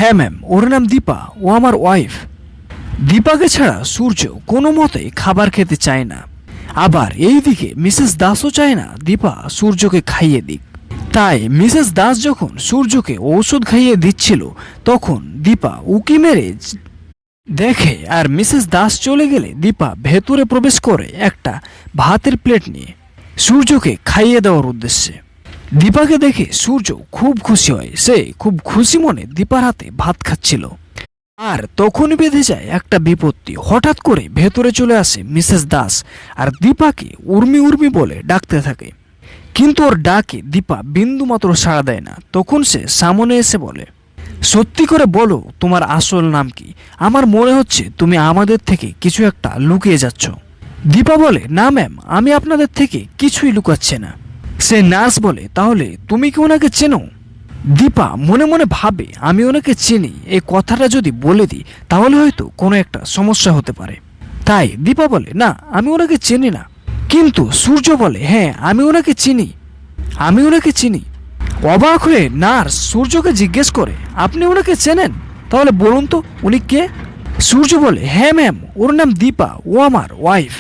হ্যাঁ ম্যাম, ওর নাম দীপা, ও আমার ওয়াইফ। দীপাকে ছাড়া সূর্য কোনো মতেই খাবার খেতে চায় না। আবার এইদিকে মিসেস দাসও চায় না দীপা সূর্যকে খাইয়ে দিক। তাই মিসেস দাস যখন সূর্যকে ঔষধ খাইয়ে দিচ্ছিল তখন দীপা উকি মেরে দেখে, আর মিসেস দাস চলে গেলে দীপা ভেতরে প্রবেশ করে একটা ভাতের প্লেট নিয়ে সূর্যকে খাইয়ে দেওয়ার উদ্দেশ্যে। দীপাকে দেখে সূর্য খুব খুশি হয়, সে খুব খুশি মনে দীপার হাতে ভাত খাচ্ছিল। আর তখনই বেঁধে যায় একটা বিপত্তি। হঠাৎ করে ভেতরে চলে আসে মিসেস দাস আর দীপাকে উর্মি উর্মি বলে ডাকতে থাকে, কিন্তু ওর ডাকে দীপা বিন্দু মাত্র সাড়া দেয় না। তখন সে সামনে এসে বলে, সত্যি করে বলো তোমার আসল নাম কি? আমার মনে হচ্ছে তুমি আমাদের থেকে কিছু একটা লুকিয়ে যাচ্ছ। দীপা বলে, না ম্যাম, আমি আপনাদের থেকে কিছুই লুকাচ্ছি না। সে নার্স বলে, তাহলে তুমি কি ওনাকে চেনো? দীপা মনে মনে ভাবে, আমি ওনাকে চিনি, এই কথাটা যদি বলে দিই তাহলে হয়তো কোনো একটা সমস্যা হতে পারে। তাই দীপা বলে, না, আমি ওনাকে চিনি না। কিন্তু সূর্য বলে, হ্যাঁ, আমি ওনাকে চিনি, আমি ওনাকে চিনি। অবাক হয়ে নার্স সূর্যকে জিজ্ঞেস করে, আপনি ওনাকে চেনেন? তাহলে বলুন তো উনি কে? সূর্য বলে, হ্যাঁ ম্যাম, ওর নাম দীপা, ও আমার ওয়াইফ।